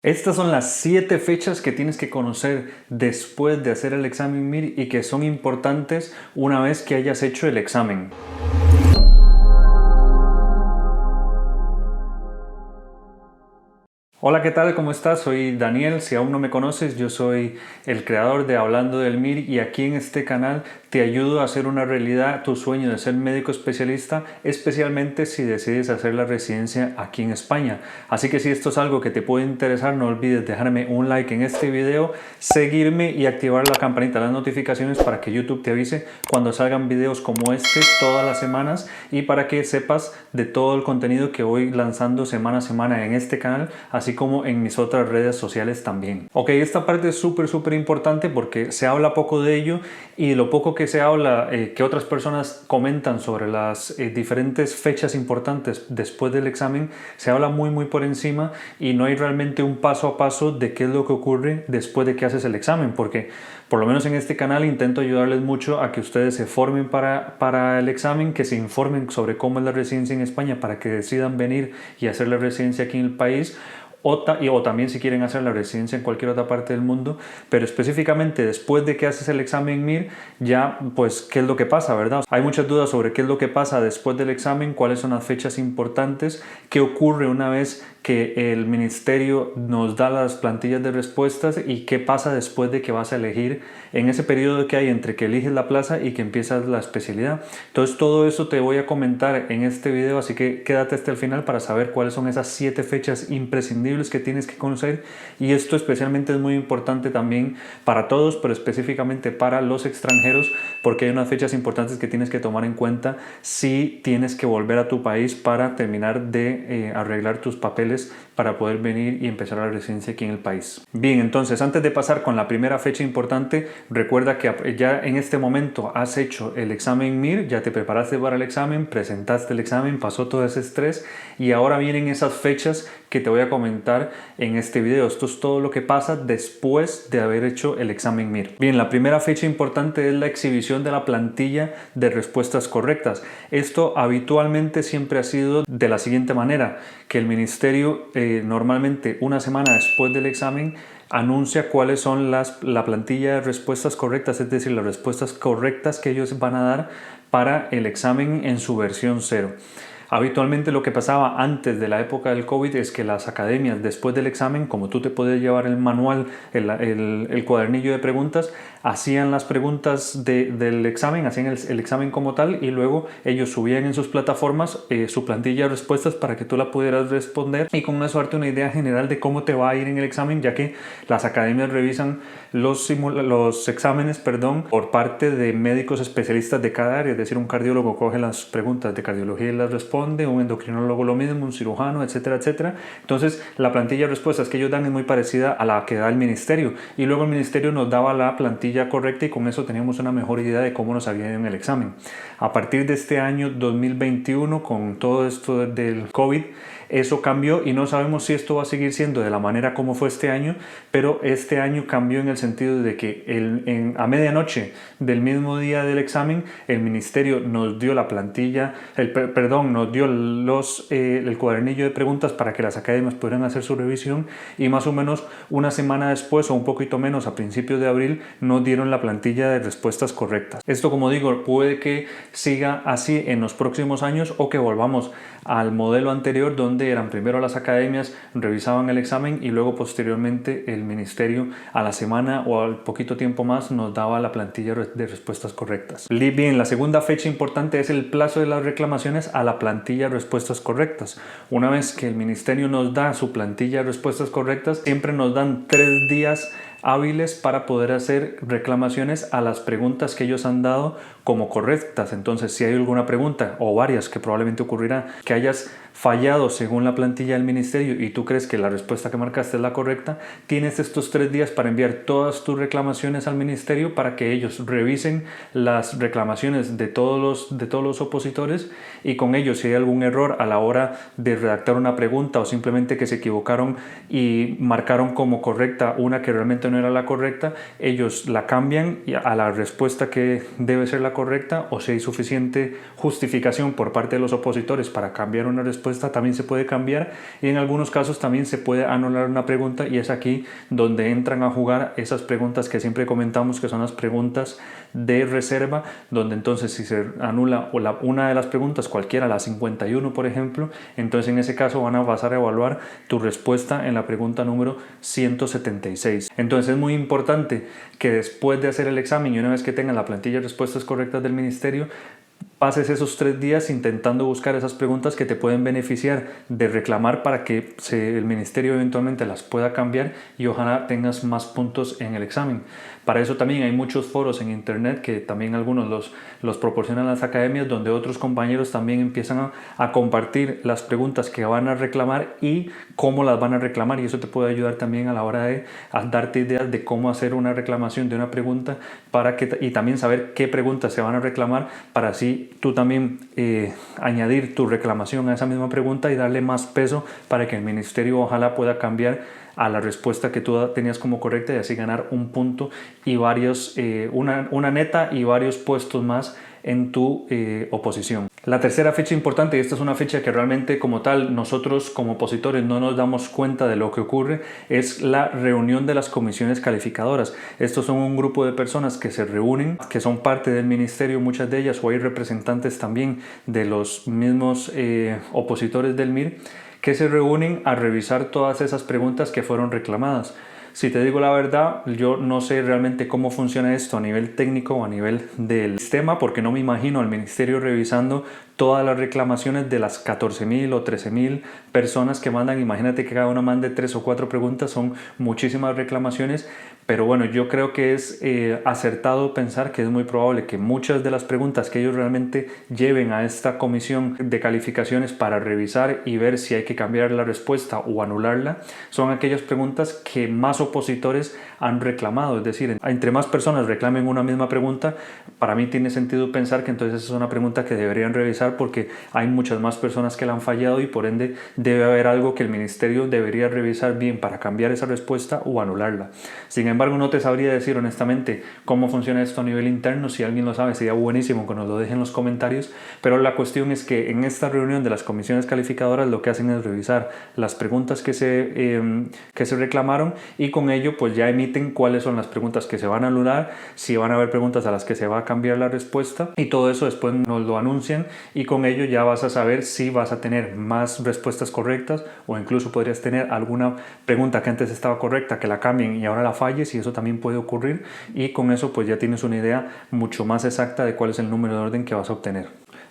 Estas son las 7 fechas que tienes que conocer después de hacer el examen MIR y que son importantes una vez que hayas hecho el examen. Hola, ¿qué tal? ¿Cómo estás? Soy Daniel. Si aún no me conoces, yo soy el creador de Hablando del MIR y aquí en este canal te ayudo a hacer una realidad tu sueño de ser médico especialista, especialmente si decides hacer la residencia aquí en España. Así que si esto es algo que te puede interesar, no olvides dejarme un like en este video, seguirme y activar la campanita de las notificaciones para que YouTube te avise cuando salgan videos como este todas las semanas y para que sepas de todo el contenido que voy lanzando semana a semana en este canal, así como en mis otras redes sociales también. Ok, esta parte es súper importante porque se habla poco de ello y lo poco que se habla, que otras personas comentan sobre las diferentes fechas importantes después del examen, se habla muy por encima y no hay realmente un paso a paso de qué es lo que ocurre después de que haces el examen, porque por lo menos en este canal intento ayudarles mucho a que ustedes se formen para el examen, que se informen sobre cómo es la residencia en España para que decidan venir y hacer la residencia aquí en el país. O también si quieren hacer la residencia en cualquier otra parte del mundo, pero específicamente después de que haces el examen MIR, ya pues qué es lo que pasa, ¿verdad? Hay muchas dudas sobre qué es lo que pasa después del examen, cuáles son las fechas importantes, qué ocurre una vez que el ministerio nos da las plantillas de respuestas y qué pasa después de que vas a elegir en ese periodo que hay entre que eliges la plaza y que empiezas la especialidad. Entonces todo eso te voy a comentar en este video, así que quédate hasta el final para saber cuáles son esas 7 fechas imprescindibles que tienes que conocer, y esto especialmente es muy importante también para todos, pero específicamente para los extranjeros, porque hay unas fechas importantes que tienes que tomar en cuenta si tienes que volver a tu país para terminar de arreglar tus papeles para poder venir y empezar la residencia aquí en el país. Bien, entonces antes de pasar con la primera fecha importante, recuerda que ya en este momento has hecho el examen MIR, ya te preparaste para el examen, presentaste el examen, pasó todo ese estrés y ahora vienen esas fechas que te voy a comentar en este video. Esto es todo lo que pasa después de haber hecho el examen MIR. Bien, la primera fecha importante es la exhibición de la plantilla de respuestas correctas. Esto habitualmente siempre ha sido de la siguiente manera, que el ministerio normalmente una semana después del examen anuncia cuáles son la plantilla de respuestas correctas, es decir, las respuestas correctas que ellos van a dar para el examen en su versión 0. Habitualmente lo que pasaba antes de la época del COVID es que las academias después del examen, como tú te podías llevar el manual, el cuadernillo de preguntas, hacían las preguntas del examen, hacían el examen como tal y luego ellos subían en sus plataformas su plantilla de respuestas para que tú la pudieras responder y con eso darte una idea general de cómo te va a ir en el examen, ya que las academias revisan los exámenes por parte de médicos especialistas de cada área, es decir, un cardiólogo coge las preguntas de cardiología y las responde, un endocrinólogo lo mismo, un cirujano, etcétera. Entonces la plantilla de respuestas que ellos dan es muy parecida a la que da el ministerio y luego el ministerio nos daba la plantilla correcta y con eso teníamos una mejor idea de cómo nos había ido en el examen. A partir de este año 2021, con todo esto del COVID, eso cambió y no sabemos si esto va a seguir siendo de la manera como fue este año, pero este año cambió en el sentido de que a medianoche del mismo día del examen el ministerio nos dio la plantilla, nos dio el cuadernillo de preguntas para que las academias pudieran hacer su revisión y más o menos una semana después o un poquito menos a principios de abril nos dieron la plantilla de respuestas correctas. Esto, como digo, puede que siga así en los próximos años o que volvamos al modelo anterior donde eran primero las academias, revisaban el examen y luego posteriormente el ministerio a la semana o al poquito tiempo más nos daba la plantilla de respuestas correctas. Bien, la segunda fecha importante es el plazo de las reclamaciones a la plantilla de respuestas correctas. Una vez que el ministerio nos da su plantilla de respuestas correctas, siempre nos dan 3 días hábiles para poder hacer reclamaciones a las preguntas que ellos han dado como correctas. Entonces, si hay alguna pregunta o varias que probablemente ocurrirá que hayas fallado según la plantilla del ministerio y tú crees que la respuesta que marcaste es la correcta, tienes estos 3 días para enviar todas tus reclamaciones al ministerio para que ellos revisen las reclamaciones de todos los opositores y con ellos, si hay algún error a la hora de redactar una pregunta o simplemente que se equivocaron y marcaron como correcta una que realmente realmente no era la correcta, ellos la cambian a la respuesta que debe ser la correcta, o si hay suficiente justificación por parte de los opositores para cambiar una respuesta, también se puede cambiar, y en algunos casos también se puede anular una pregunta, y es aquí donde entran a jugar esas preguntas que siempre comentamos, que son las preguntas de reserva, donde entonces si se anula una de las preguntas, cualquiera, la 51 por ejemplo, entonces en ese caso van a pasar a evaluar tu respuesta en la pregunta número 176. Entonces es muy importante que después de hacer el examen y una vez que tengan la plantilla de respuestas correctas del ministerio, pases esos 3 días intentando buscar esas preguntas que te pueden beneficiar de reclamar para que el ministerio eventualmente las pueda cambiar y ojalá tengas más puntos en el examen. Para eso también hay muchos foros en internet que también algunos los proporcionan las academias, donde otros compañeros también empiezan a compartir las preguntas que van a reclamar y cómo las van a reclamar, y eso te puede ayudar también a la hora de darte ideas de cómo hacer una reclamación de una pregunta y también saber qué preguntas se van a reclamar para así tú también añadir tu reclamación a esa misma pregunta y darle más peso para que el ministerio ojalá pueda cambiar a la respuesta que tú tenías como correcta y así ganar un punto y una neta y varios puestos más en tu oposición. La tercera fecha importante, y esta es una fecha que realmente como tal nosotros como opositores no nos damos cuenta de lo que ocurre, es la reunión de las comisiones calificadoras. Estos son un grupo de personas que se reúnen, que son parte del ministerio, muchas de ellas, o hay representantes también de los mismos opositores del MIR, que se reúnen a revisar todas esas preguntas que fueron reclamadas. Si te digo la verdad, yo no sé realmente cómo funciona esto a nivel técnico o a nivel del sistema, porque no me imagino al ministerio revisando todas las reclamaciones de las 14.000 o 13.000 personas que mandan. Imagínate que cada una mande 3 o 4 preguntas, son muchísimas reclamaciones, pero bueno, yo creo que es acertado pensar que es muy probable que muchas de las preguntas que ellos realmente lleven a esta comisión de calificaciones para revisar y ver si hay que cambiar la respuesta o anularla, son aquellas preguntas que más opositores han reclamado. Es decir, entre más personas reclamen una misma pregunta, para mí tiene sentido pensar que entonces es una pregunta que deberían revisar, porque hay muchas más personas que la han fallado y por ende debe haber algo que el ministerio debería revisar bien para cambiar esa respuesta o anularla. Sin embargo, no te sabría decir honestamente cómo funciona esto a nivel interno. Si alguien lo sabe, sería buenísimo que nos lo deje en los comentarios, pero la cuestión es que en esta reunión de las comisiones calificadoras lo que hacen es revisar las preguntas que se reclamaron, y con ello pues ya emiten cuáles son las preguntas que se van a anular, si van a haber preguntas a las que se va a cambiar la respuesta, y todo eso después nos lo anuncian, y con ello ya vas a saber si vas a tener más respuestas correctas, o incluso podrías tener alguna pregunta que antes estaba correcta que la cambien y ahora la falles, y eso también puede ocurrir, y con eso pues ya tienes una idea mucho más exacta de cuál es el número de orden que vas a obtener.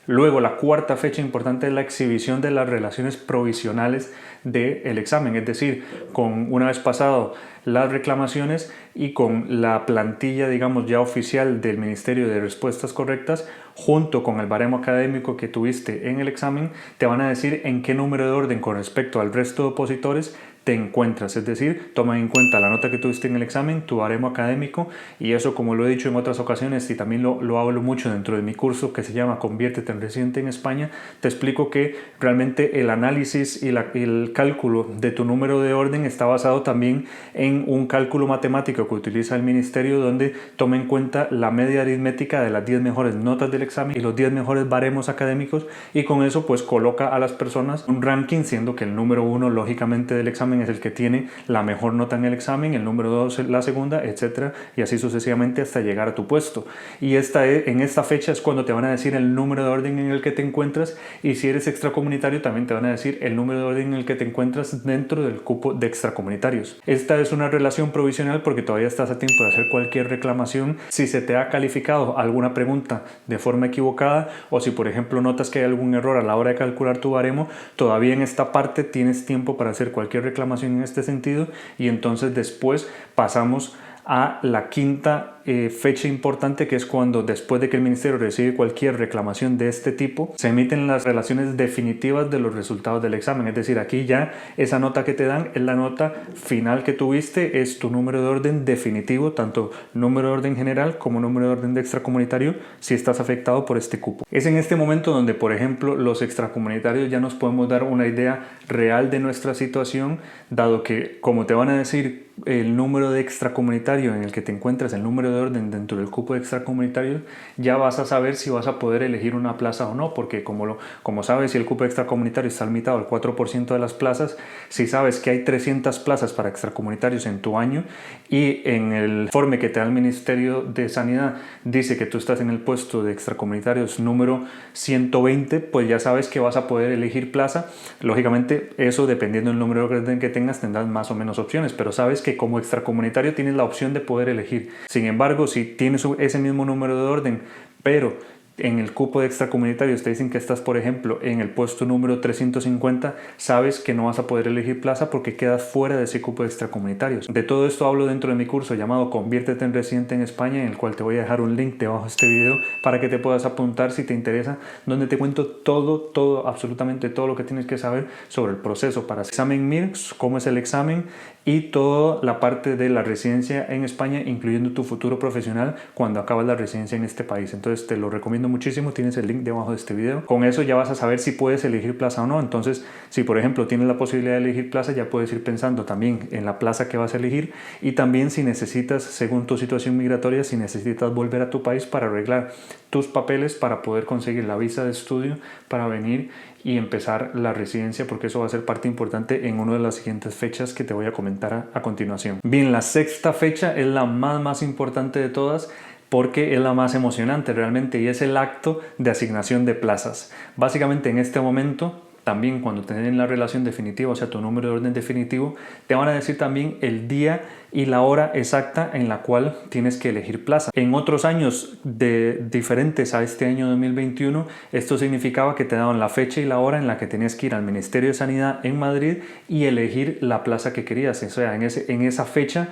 Luego, la cuarta fecha importante es la exhibición de las relaciones provisionales del examen, es decir, una vez pasado las reclamaciones y con la plantilla, digamos, ya oficial del Ministerio de Respuestas Correctas, junto con el baremo académico que tuviste en el examen, te van a decir en qué número de orden con respecto al resto de opositores te encuentras. Es decir, toman en cuenta la nota que tuviste en el examen, tu baremo académico, y eso, como lo he dicho en otras ocasiones y también lo hablo mucho dentro de mi curso que se llama Conviértete en Residente en España, te explico que realmente el análisis y el cálculo de tu número de orden está basado también en un cálculo matemático que utiliza el ministerio, donde toma en cuenta la media aritmética de las 10 mejores notas del examen y los 10 mejores baremos académicos, y con eso pues coloca a las personas un ranking, siendo que el número 1 lógicamente del examen es el que tiene la mejor nota en el examen, el número 2 la segunda, etcétera, y así sucesivamente hasta llegar a tu puesto. Y en esta fecha es cuando te van a decir el número de orden en el que te encuentras, y si eres extracomunitario también te van a decir el número de orden en el que te encuentras dentro del cupo de extracomunitarios. Esta es una relación provisional porque todavía estás a tiempo de hacer cualquier reclamación si se te ha calificado alguna pregunta de forma equivocada, o si por ejemplo notas que hay algún error a la hora de calcular tu baremo. Todavía en esta parte tienes tiempo para hacer cualquier reclamación en este sentido, y entonces después pasamos a la quinta fecha importante, que es cuando, después de que el ministerio recibe cualquier reclamación de este tipo, se emiten las relaciones definitivas de los resultados del examen. Es decir, aquí ya esa nota que te dan es la nota final que tuviste, es tu número de orden definitivo, tanto número de orden general como número de orden de extracomunitario, si estás afectado por este cupo. Es en este momento donde, por ejemplo, los extracomunitarios ya nos podemos dar una idea real de nuestra situación, dado que, como te van a decir el número de extracomunitario en el que te encuentras, el número de orden dentro del cupo de extracomunitarios, ya vas a saber si vas a poder elegir una plaza o no, porque como sabes, si el cupo extracomunitario está limitado al 4% de las plazas, si sabes que hay 300 plazas para extracomunitarios en tu año y en el informe que te da el Ministerio de Sanidad dice que tú estás en el puesto de extracomunitarios número 120, pues ya sabes que vas a poder elegir plaza. Lógicamente, eso dependiendo del número de orden que tengas tendrás más o menos opciones, pero sabes que como extracomunitario tienes la opción de poder elegir. Sin embargo, si tienes ese mismo número de orden, pero en el cupo de extracomunitarios te dicen que estás, por ejemplo, en el puesto número 350, sabes que no vas a poder elegir plaza porque quedas fuera de ese cupo de extracomunitarios. De todo esto hablo dentro de mi curso llamado Conviértete en Residente en España, en el cual te voy a dejar un link debajo de este video para que te puedas apuntar si te interesa, donde te cuento todo, absolutamente todo lo que tienes que saber sobre el proceso para el examen MIR, cómo es el examen y toda la parte de la residencia en España, incluyendo tu futuro profesional cuando acabas la residencia en este país. Entonces te lo recomiendo muchísimo, tienes el link debajo de este video. Con eso ya vas a saber si puedes elegir plaza o no. Entonces, si por ejemplo tienes la posibilidad de elegir plaza, ya puedes ir pensando también en la plaza que vas a elegir y también si necesitas, según tu situación migratoria, si necesitas volver a tu país para arreglar tus papeles para poder conseguir la visa de estudio para venir y empezar la residencia, porque eso va a ser parte importante en una de las siguientes fechas que te voy a comentar a continuación. Bien, la sexta fecha es la más importante de todas, porque es la más emocionante realmente, y es el acto de asignación de plazas. Básicamente en este momento, también cuando te den la relación definitiva, o sea tu número de orden definitivo, te van a decir también el día y la hora exacta en la cual tienes que elegir plaza. En otros años diferentes a este año 2021, esto significaba que te daban la fecha y la hora en la que tenías que ir al Ministerio de Sanidad en Madrid y elegir la plaza que querías. O sea, en esa fecha,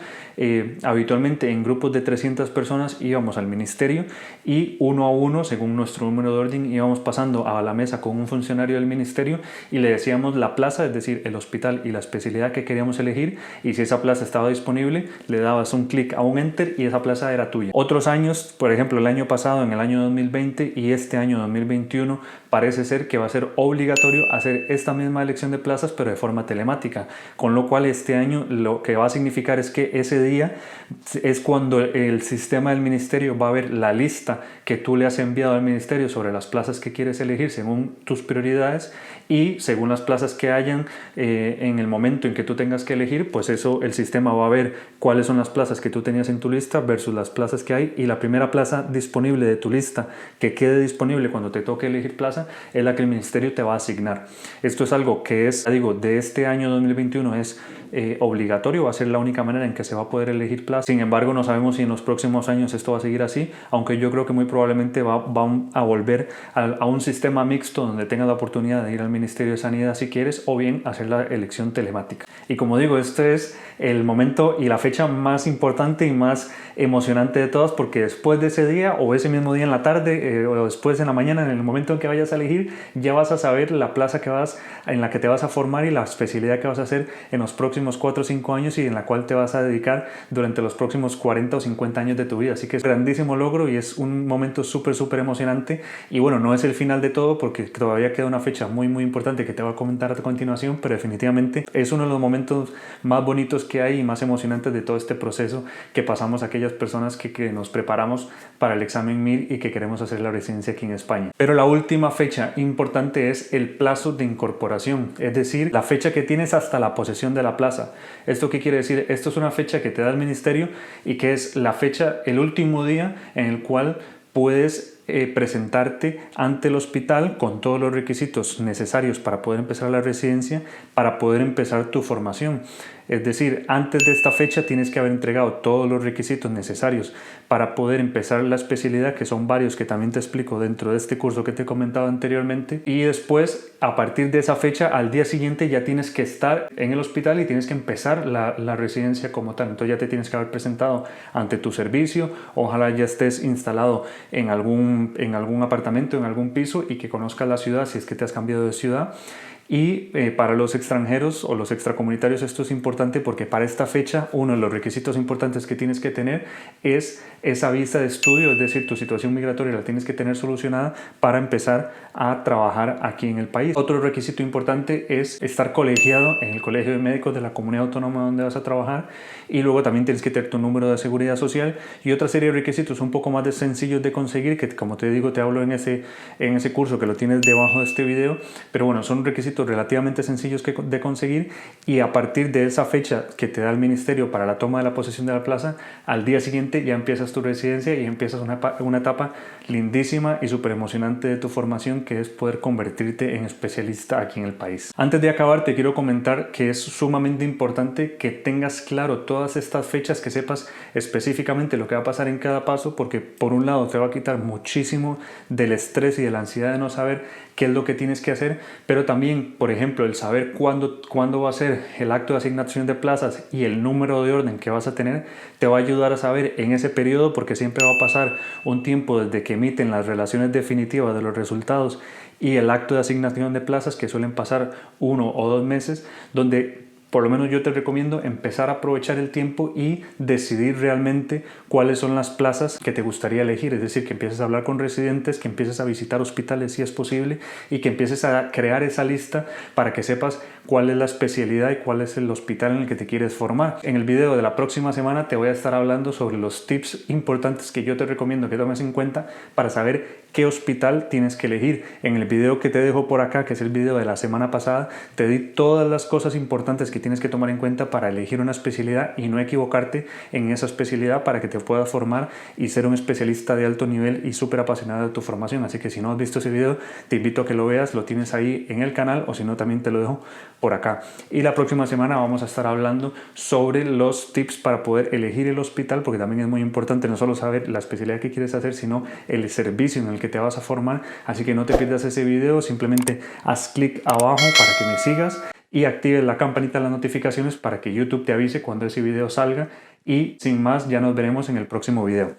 habitualmente en grupos de 300 personas íbamos al ministerio y uno a uno, según nuestro número de orden, íbamos pasando a la mesa con un funcionario del ministerio y le decíamos la plaza, es decir, el hospital y la especialidad que queríamos elegir, y si esa plaza estaba disponible, le dabas un clic a un enter y esa plaza era tuya. Otros años, por ejemplo el año pasado, en el año 2020 y este año 2021, parece ser que va a ser obligatorio hacer esta misma elección de plazas pero de forma telemática, con lo cual este año lo que va a significar es que ese día es cuando el sistema del ministerio va a ver la lista que tú le has enviado al ministerio sobre las plazas que quieres elegir según tus prioridades, y según las plazas que hayan en el momento en que tú tengas que elegir, pues eso el sistema va a ver cuáles son las plazas que tú tenías en tu lista versus las plazas que hay, y la primera plaza disponible de tu lista que quede disponible cuando te toque elegir plaza es la que el ministerio te va a asignar. Esto es algo que es, digo, de este año 2021 es obligatorio, va a ser la única manera en que se va a poder elegir plaza. Sin embargo, no sabemos si en los próximos años esto va a seguir así, aunque yo creo que muy probablemente va a volver a un sistema mixto donde tengas la oportunidad de ir al Ministerio de Sanidad si quieres, o bien hacer la elección telemática. Y como digo, este es el momento y la fecha más importante y más emocionante de todas, porque después de ese día o ese mismo día en la tarde o después en la mañana, en el momento en que vayas a elegir, ya vas a saber la plaza en la que te vas a formar y la especialidad que vas a hacer en los próximos 4 o 5 años y en la cual te vas a dedicar durante los próximos 40 o 50 años de tu vida. Así que es un grandísimo logro y es un momento súper emocionante. Y bueno, no es el final de todo porque todavía queda una fecha muy importante que te voy a comentar a continuación, pero definitivamente es uno de los momentos más bonitos que hay y más emocionantes de todo este proceso que pasamos aquellas personas que nos preparamos para el examen MIR y que queremos hacer la residencia aquí en España. Pero la última fecha importante es el plazo de incorporación, es decir, la fecha que tienes hasta la posesión de la plaza. ¿Esto qué quiere decir? Esto es una fecha que te da el ministerio y que es la fecha, el último día en el cual puedes presentarte ante el hospital con todos los requisitos necesarios para poder empezar la residencia, para poder empezar tu formación. Es decir, antes de esta fecha tienes que haber entregado todos los requisitos necesarios para poder empezar la especialidad, que son varios que también te explico dentro de este curso que te he comentado anteriormente. Y después, a partir de esa fecha, al día siguiente ya tienes que estar en el hospital y tienes que empezar la residencia como tal. Entonces ya te tienes que haber presentado ante tu servicio, ojalá ya estés instalado en algún apartamento, en algún piso, y que conozcas la ciudad si es que te has cambiado de ciudad. Y para los extranjeros o los extracomunitarios esto es importante porque para esta fecha uno de los requisitos importantes que tienes que tener es esa visa de estudio, es decir, tu situación migratoria la tienes que tener solucionada para empezar a trabajar aquí en el país. Otro requisito importante es estar colegiado en el Colegio de Médicos de la comunidad autónoma donde vas a trabajar, y luego también tienes que tener tu número de seguridad social y otra serie de requisitos un poco más sencillos de conseguir, que como te digo te hablo en ese curso que lo tienes debajo de este video, pero bueno, son requisitos relativamente sencillos de conseguir, y a partir de esa fecha que te da el ministerio para la toma de la posesión de la plaza, al día siguiente ya empiezas tu residencia y empiezas una etapa lindísima y súper emocionante de tu formación, que es poder convertirte en especialista aquí en el país. Antes de acabar te quiero comentar que es sumamente importante que tengas claro todas estas fechas, que sepas específicamente lo que va a pasar en cada paso, porque por un lado te va a quitar muchísimo del estrés y de la ansiedad de no saber qué es lo que tienes que hacer, pero también, por ejemplo, el saber cuándo va a ser el acto de asignación de plazas y el número de orden que vas a tener, te va a ayudar a saber en ese periodo, porque siempre va a pasar un tiempo desde que emiten las relaciones definitivas de los resultados y el acto de asignación de plazas, que suelen pasar 1 o 2 meses, donde por lo menos yo te recomiendo empezar a aprovechar el tiempo y decidir realmente cuáles son las plazas que te gustaría elegir. Es decir, que empieces a hablar con residentes, que empieces a visitar hospitales si es posible, y que empieces a crear esa lista para que sepas cuál es la especialidad y cuál es el hospital en el que te quieres formar. En el video de la próxima semana te voy a estar hablando sobre los tips importantes que yo te recomiendo que tomes en cuenta para saber qué hospital tienes que elegir. En el video que te dejo por acá, que es el video de la semana pasada, te di todas las cosas importantes que tienes que tomar en cuenta para elegir una especialidad y no equivocarte en esa especialidad, para que te puedas formar y ser un especialista de alto nivel y súper apasionado de tu formación. Así que si no has visto ese video, te invito a que lo veas, lo tienes ahí en el canal, o si no también te lo dejo por acá. Y la próxima semana vamos a estar hablando sobre los tips para poder elegir el hospital, porque también es muy importante no solo saber la especialidad que quieres hacer, sino el servicio en el que te vas a formar. Así que no te pierdas ese video, simplemente haz clic abajo para que me sigas y actives la campanita de las notificaciones para que YouTube te avise cuando ese video salga. Y sin más, ya nos veremos en el próximo video.